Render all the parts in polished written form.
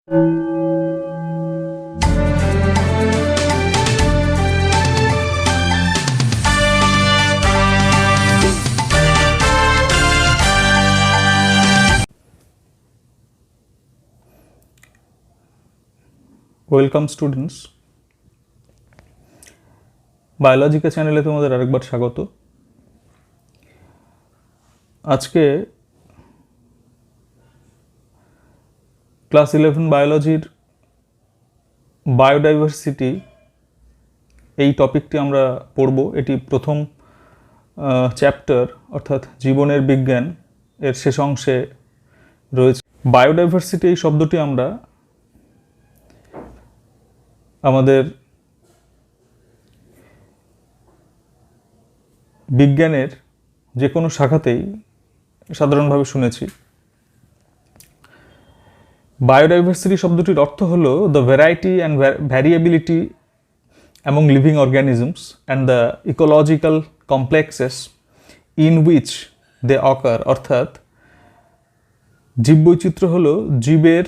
Welcome students, বায়োলজিকা চ্যানেলে তোমাদের আরেকবার স্বাগত। আজকে ক্লাস 11 বায়োলজির বায়োডাইভার্সিটি এই টপিকটি আমরা পড়ব। এটি প্রথম চ্যাপ্টার অর্থাৎ জীবনের বিজ্ঞান এর শেষ অংশে রয়েছে। বায়োডাইভার্সিটি এই শব্দটি আমরা আমাদের বিজ্ঞানের যে কোনো শাখাতেই সাধারণভাবে শুনেছি। বায়োডাইভার্সিটি শব্দটির অর্থ হলো the variety and variability among living organisms and the ecological complexes in which they occur. অর্থাৎ জীববৈচিত্র্য হলো জীবের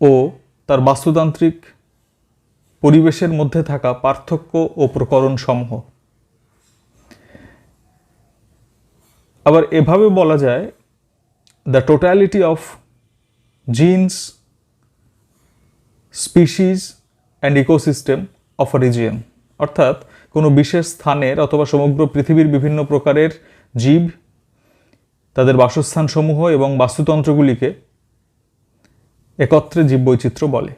ও তার বাস্তুতান্ত্রিক পরিবেশের মধ্যে থাকা পার্থক্য ও প্রকরণ সমূহ। আবার এভাবে বলা যায় the totality of genes, species and ecosystem of a region. অর্থাৎ কোনো বিশেষ স্থানের অথবা সমগ্র পৃথিবীর বিভিন্ন প্রকারের জীব, তাদের বাসস্থানসমূহ এবং বাস্তুতন্ত্রগুলিকে একত্রে জীববৈচিত্র্য বলে।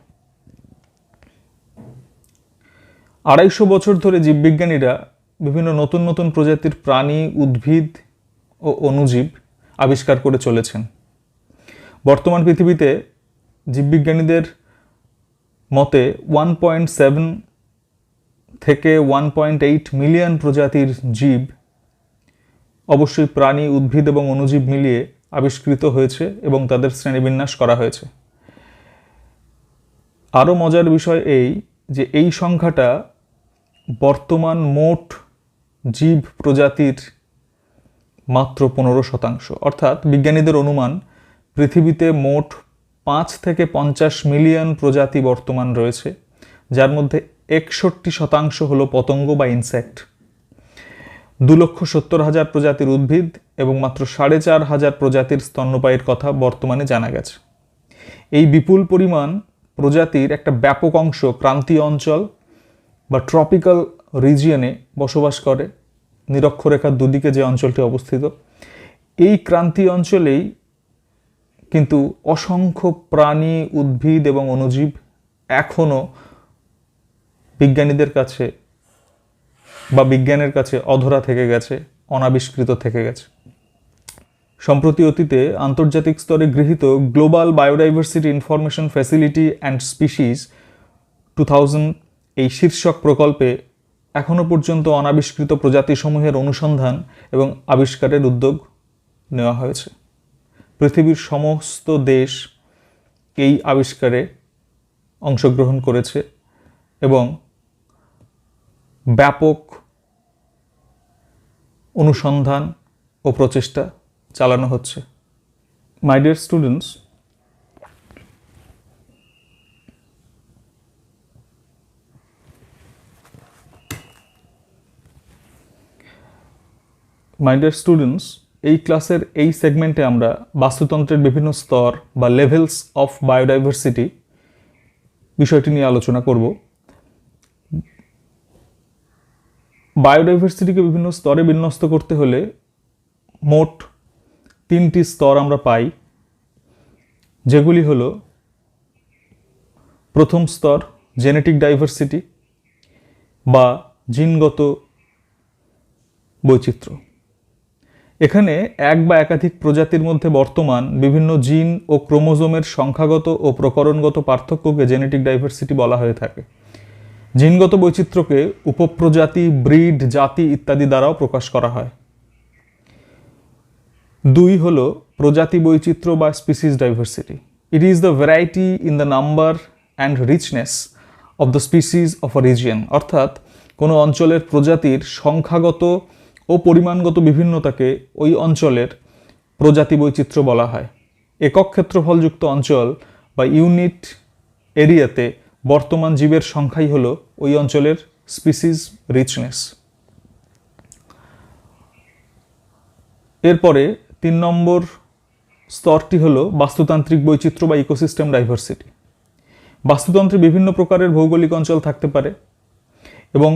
250 বছর ধরে জীববিজ্ঞানীরা বিভিন্ন নতুন নতুন প্রজাতির প্রাণী, উদ্ভিদ ও অণুজীব আবিষ্কার করে চলেছেন। বর্তমান পৃথিবীতে জীববিজ্ঞানীদের মতে 1.7 থেকে 1.8 মিলিয়ন প্রজাতির জীব, অবশ্যই প্রাণী, উদ্ভিদ এবং অণুজীব মিলিয়ে আবিষ্কৃত হয়েছে এবং তাদের শ্রেণীবিন্যাস করা হয়েছে। আরও মজার বিষয় এই যে এই সংখ্যাটা বর্তমান মোট জীব প্রজাতির মাত্র 15%। অর্থাৎ বিজ্ঞানীদের অনুমান পৃথিবীতে মোট 5 থেকে 50 মিলিয়ন প্রজাতি বর্তমান রয়েছে, যার মধ্যে 61% হলো পতঙ্গ বা ইনসেক্ট, 2,70,000 প্রজাতির উদ্ভিদ এবং মাত্র 4,500 প্রজাতির স্তন্যপায়ীর কথা বর্তমানে জানা গেছে। এই বিপুল পরিমাণ প্রজাতির একটা ব্যাপক অংশ ক্রান্তীয় অঞ্চল বা ট্রপিক্যাল রিজিয়নে বসবাস করে। নিরক্ষরেখার দুদিকে যে অঞ্চলটি অবস্থিত, এই ক্রান্তীয় অঞ্চলেই কিন্তু অসংখ্য প্রাণী, উদ্ভিদ এবং অণুজীব এখনও বিজ্ঞানীদের কাছে বা বিজ্ঞানের কাছে অধরা থেকে গেছে, অনাবিষ্কৃত থেকে গেছে। সম্প্রতি অতীতে আন্তর্জাতিক স্তরে গৃহীত global biodiversity information facility and species 2000 এই শীর্ষক প্রকল্পে এখনও পর্যন্ত অনাবিষ্কৃত প্রজাতিসমূহের অনুসন্ধান এবং আবিষ্কারের উদ্যোগ নেওয়া হয়েছে। পৃথিবীর সমস্ত দেশ এই আবিষ্কারে অংশগ্রহণ করেছে এবং ব্যাপক অনুসন্ধান ও প্রচেষ্টা চালানো হচ্ছে। মাই ডিয়ার স্টুডেন্টস, এই ক্লাসের এই সেগমেন্টে আমরা বাস্তুতন্ত্রের বিভিন্ন স্তর বা লেভেলস অফ বায়োডাইভার্সিটি বিষয়টি নিয়ে আলোচনা করব। বায়োডাইভার্সিটিকে বিভিন্ন স্তরে বিন্যস্ত করতে হলে মোট 3টি স্তর আমরা পাই, যেগুলি হলো প্রথম স্তর জেনেটিক ডাইভার্সিটি বা জিনগত বৈচিত্র্য। এখানে এক বা একাধিক প্রজাতির মধ্যে বর্তমান বিভিন্ন জিন ও ক্রোমোজোমের সংখ্যাগত ও প্রকরণগত পার্থক্যকে জেনেটিক ডাইভার্সিটি বলা হয়ে থাকে। জিনগত বৈচিত্র্যকে উপপ্রজাতি, ব্রিড, জাতি ইত্যাদি দ্বারাও প্রকাশ করা হয়। 2 হলো প্রজাতি বৈচিত্র্য বা species diversity. It is the variety in the number and richness of the species of a region. অর্থাৎ কোনো অঞ্চলের প্রজাতির সংখ্যাগত ও পরিমাণগত বিভিন্নতাকে ওই অঞ্চলের প্রজাতি বৈচিত্র্য বলা হয়। একক ক্ষেত্রফলযুক্ত অঞ্চল বা ইউনিট এরিয়াতে বর্তমান জীবের সংখ্যাই হলো ওই অঞ্চলের স্পিসিস রিচনেস। এরপরে 3 নম্বর স্তরটি হলো বাস্তুতান্ত্রিক বৈচিত্র্য বা ইকোসিস্টেম ডাইভার্সিটি। বাস্তুতন্ত্রে বিভিন্ন প্রকারের ভৌগোলিক অঞ্চল থাকতে পারে এবং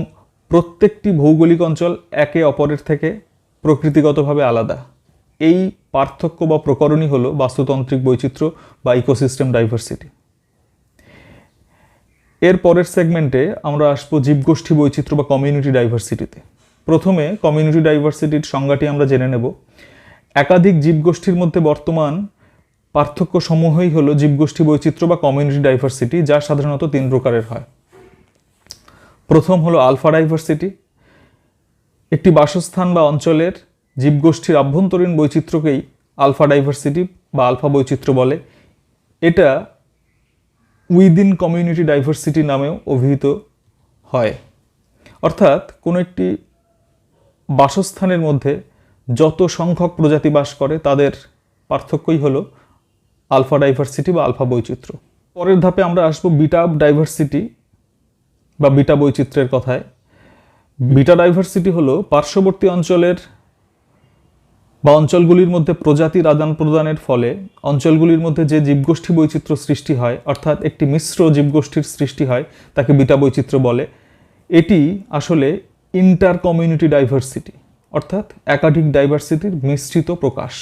প্রত্যেকটি ভৌগোলিক অঞ্চল একে অপরের থেকে প্রকৃতিগতভাবে আলাদা। এই পার্থক্য বা প্রকরণই হলো বাস্তুতান্ত্রিক বৈচিত্র্য বা ইকোসিস্টেম ডাইভার্সিটি। এর পরের সেগমেন্টে আমরা আসবো জীবগোষ্ঠী বৈচিত্র্য বা কমিউনিটি ডাইভার্সিটিতে। প্রথমে কমিউনিটি ডাইভার্সিটির সংজ্ঞাটি আমরা জেনে নেব। একাধিক জীবগোষ্ঠীর মধ্যে বর্তমান পার্থক্য সমূহই হলো জীবগোষ্ঠী বৈচিত্র্য বা কমিউনিটি ডাইভার্সিটি, যা সাধারণত 3 প্রকারের হয়। প্রথম হলো আলফা ডাইভার্সিটি। একটি বাসস্থান বা অঞ্চলের জীবগোষ্ঠীর আভ্যন্তরীণ বৈচিত্র্যকেই আলফা ডাইভার্সিটি বা আলফা বৈচিত্র্য বলে। এটা উইদিন কমিউনিটি ডাইভার্সিটি নামেও অভিহিত হয়। অর্থাৎ কোনো একটি বাসস্থানের মধ্যে যত সংখ্যক প্রজাতি বাস করে তাদের পার্থক্যই হলো আলফা ডাইভার্সিটি বা আলফা বৈচিত্র্য। পরের ধাপে আমরা আসবো বিটা ডাইভার্সিটি বা বিটা বৈচিত্র্যের কথায়। বিটা ডাইভার্সিটি হলো পার্শ্ববর্তী অঞ্চলের বা অঞ্চলগুলির মধ্যে প্রজাতির আদান প্রদানের ফলে অঞ্চলগুলির মধ্যে যে জীবগোষ্ঠী বৈচিত্র্য সৃষ্টি হয়, অর্থাৎ একটি মিশ্র জীবগোষ্ঠীর সৃষ্টি হয়, তাকে বিটা বৈচিত্র্য বলে। এটি আসলে ইন্টার কমিউনিটি ডাইভার্সিটি, অর্থাৎ একাধিক ডাইভার্সিটির মিশ্রিত প্রকাশ।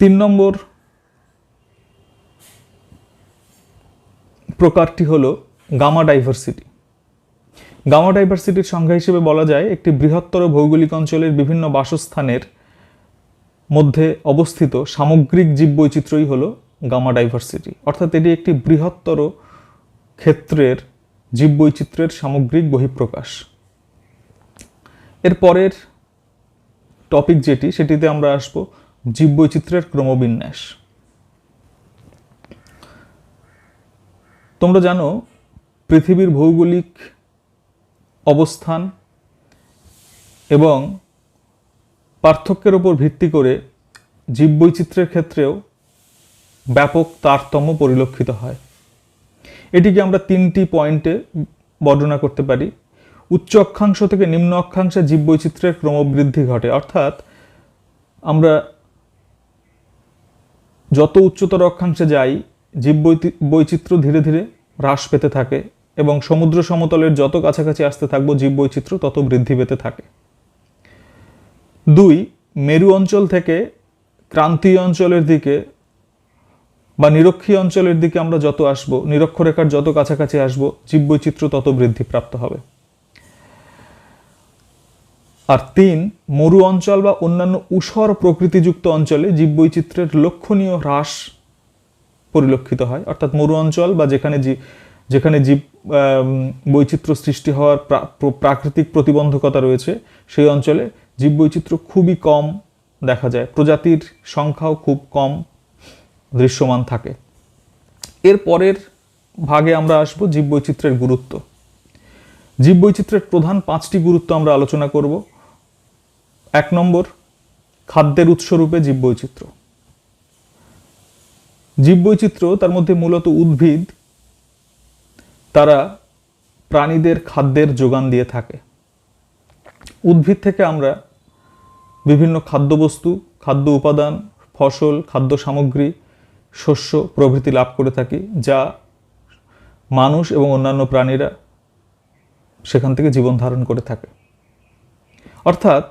3 নম্বর প্রকারটি হলো গামা ডাইভার্সিটি। গামা ডাইভার্সিটির সংজ্ঞা হিসেবে বলা যায় একটি বৃহত্তর ভৌগোলিক অঞ্চলের বিভিন্ন বাসস্থানের মধ্যে অবস্থিত সামগ্রিক জীববৈচিত্র্যই হলো গামা ডাইভার্সিটি, অর্থাৎ এটি একটি বৃহত্তর ক্ষেত্রের জীববৈচিত্র্যের সামগ্রিক বহিঃপ্রকাশ। এর পরের টপিক সেটিতে আমরা আসবো জীববৈচিত্র্যের ক্রমবিন্যাস। তোমরা জানো পৃথিবীর ভৌগোলিক অবস্থান এবং পার্থক্যের উপর ভিত্তি করে জীববৈচিত্র্যের ক্ষেত্রেও ব্যাপক তারতম্য পরিলক্ষিত হয়। এটিকে আমরা 3টি পয়েন্টে বর্ণনা করতে পারি। উচ্চ অক্ষাংশ থেকে নিম্ন অক্ষাংশে জীববৈচিত্র্যের ক্রমবৃদ্ধি ঘটে, অর্থাৎ আমরা যত উচ্চতর অক্ষাংশে যাই জীববৈচিত্র্য ধীরে ধীরে হ্রাস পেতে থাকে এবং সমুদ্র সমতলের যত কাছাকাছি আসতে থাকবো জীববৈচিত্র্য তত বৃদ্ধি পেতে থাকে। 2, মেরু অঞ্চল থেকে ক্রান্তীয় অঞ্চলের দিকে বা নিরক্ষীয় অঞ্চলের দিকে আমরা যত আসব, নিরক্ষরেখার যত কাছাকাছি আসব, জীববৈচিত্র্য তত বৃদ্ধিপ্রাপ্ত হবে। আর 3, মরু অঞ্চল বা অন্যান্য ঊষর প্রকৃতিযুক্ত অঞ্চলে জীববৈচিত্র্যের লক্ষণীয় হ্রাস পরিলক্ষিত হয়। অর্থাৎ মরু অঞ্চল বা যেখানে জীব বৈচিত্র্য সৃষ্টি হওয়ার প্রাকৃতিক প্রতিবন্ধকতা রয়েছে, সেই অঞ্চলে জীববৈচিত্র্য খুবই কম দেখা যায়, প্রজাতির সংখ্যাও খুব কম দৃশ্যমান থাকে। এর পরের ভাগে আমরা আসব জীববৈচিত্র্যের গুরুত্ব। জীববৈচিত্র্যের প্রধান 5টি গুরুত্ব আমরা আলোচনা করব। 1 নম্বর, খাদ্যের উৎসরূপে জীববৈচিত্র্য। জীববৈচিত্র্য তার মধ্যে মূলত উদ্ভিদ, তারা প্রাণীদের খাদ্যের যোগান দিয়ে থাকে। উদ্ভিদ থেকে আমরা বিভিন্ন খাদ্যবস্তু, খাদ্য উপাদান, ফসল, খাদ্য সামগ্রী, শস্য প্রভৃতি লাভ করে থাকি, যা মানুষ এবং অন্যান্য প্রাণীরা সেখান থেকে জীবন ধারণ করে থাকে। অর্থাৎ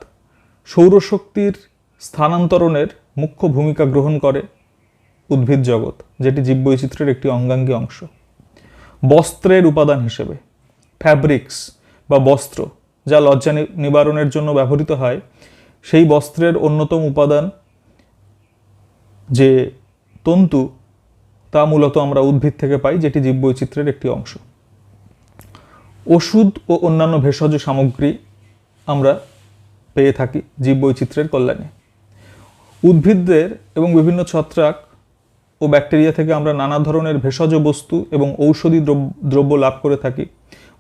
সৌরশক্তির স্থানান্তরণের মুখ্য ভূমিকা গ্রহণ করে উদ্ভিদ জগৎ, যেটি জীববৈচিত্র্যের একটি অঙ্গাঙ্গী অংশ। বস্ত্রের উপাদান হিসেবে ফ্যাব্রিক্স বা বস্ত্র, যা লজ্জা নিবারণের জন্য ব্যবহৃত হয়, সেই বস্ত্রের অন্যতম উপাদান যে তন্তু, তা মূলত আমরা উদ্ভিদ থেকে পাই, যেটি জীববৈচিত্র্যের একটি অংশ। ওষুধ ও অন্যান্য ভেষজ সামগ্রী আমরা পেয়ে থাকি জীববৈচিত্র্যের কল্যাণে। উদ্ভিদদের এবং বিভিন্ন ছত্রাক ও ব্যাকটেরিয়া থেকে আমরা নানা ধরনের ভেষজ বস্তু এবং ঔষধি দ্রব্য লাভ করে থাকি।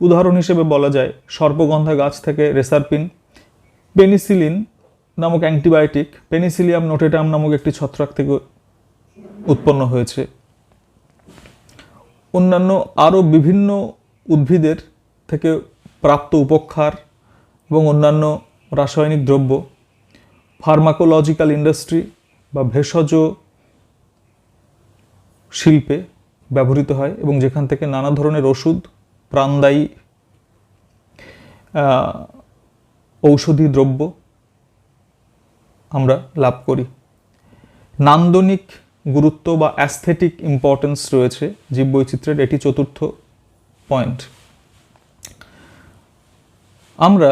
উদাহরণ হিসেবে বলা যায় সর্পগন্ধা গাছ থেকে রেসারপিন, পেনিসিলিন নামক অ্যান্টিবায়োটিক, পেনিসিলিয়াম নোটেটাম নামক একটি ছত্রাক থেকে উৎপন্ন হয়েছে, অন্যান্য আরও বিভিন্ন উদ্ভিদের থেকে প্রাপ্ত উপক্ষার এবং অন্যান্য রাসায়নিক দ্রব্য ফার্মাকোলজিক্যাল ইন্ডাস্ট্রি বা ভেষজ শিল্পে ব্যবহৃত হয় এবং যেখান থেকে নানা ধরনের ওষুধ, প্রাণদায়ী ঔষধি দ্রব্য আমরা লাভ করি। নান্দনিক গুরুত্ব বা অ্যাস্থেটিক ইম্পর্টেন্স রয়েছে জীববৈচিত্র্যের, এটি চতুর্থ পয়েন্ট। আমরা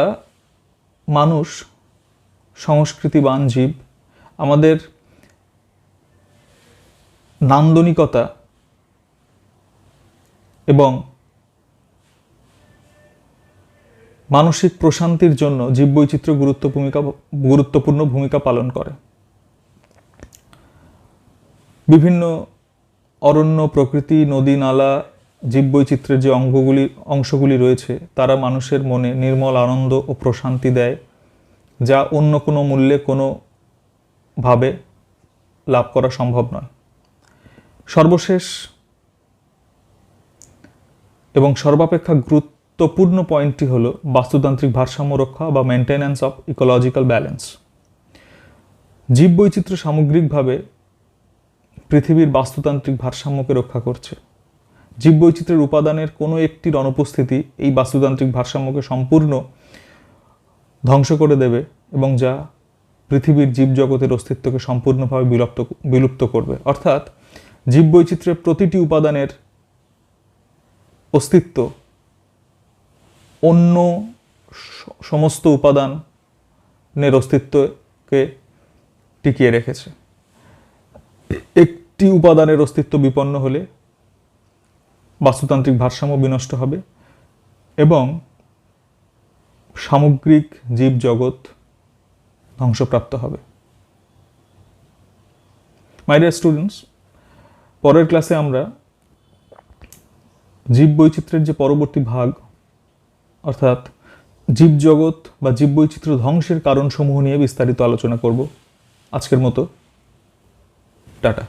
মানুষ সংস্কৃতিবান জীব, আমাদের নান্দনিকতা এবং মানসিক প্রশান্তির জন্য জীববৈচিত্র্য গুরুত্বপূর্ণ ভূমিকা পালন করে। বিভিন্ন অরণ্য, প্রকৃতি, নদী, নালা, জীববৈচিত্র্যের যে অংশগুলি রয়েছে তারা মানুষের মনে নির্মল আনন্দ ও প্রশান্তি দেয়, যা অন্য কোনো মূল্যে কোনোভাবে লাভ করা সম্ভব নয়। সর্বশেষ এবং সর্বাপেক্ষা গুরুত্বপূর্ণ পয়েন্টটি হলো বাস্তুতান্ত্রিক ভারসাম্য রক্ষা বা মেনটেন্যান্স অফ ইকোলজিক্যাল ব্যালেন্স। জীববৈচিত্র্য সামগ্রিকভাবে পৃথিবীর বাস্তুতান্ত্রিক ভারসাম্যকে রক্ষা করছে। জীববৈচিত্র্যের উপাদানের কোনো একটির অনুপস্থিতি এই বাস্তুতান্ত্রিক ভারসাম্যকে সম্পূর্ণ ধ্বংস করে দেবে এবং যা পৃথিবীর জীবজগতের অস্তিত্বকে সম্পূর্ণভাবে বিলুপ্ত করবে। অর্থাৎ জীববৈচিত্র্যের প্রতিটি উপাদানের অস্তিত্ব অন্য সমস্ত উপাদানের অস্তিত্বকে টিকিয়ে রেখেছে। একটি উপাদানের অস্তিত্ব বিপন্ন হলে বাস্তুতান্ত্রিক ভারসাম্য বিনষ্ট হবে এবং সামগ্রিক জীবজগৎ ধ্বংসপ্রাপ্ত হবে। মাই ডিয়ার স্টুডেন্টস, পরের ক্লাসে আমরা জীববৈচিত্র্যের যে পরবর্তী ভাগ অর্থাৎ জীবজগৎ বা জীববৈচিত্র্য ধ্বংসের কারণসমূহ নিয়ে বিস্তারিত আলোচনা করব। আজকের মতো টাটা।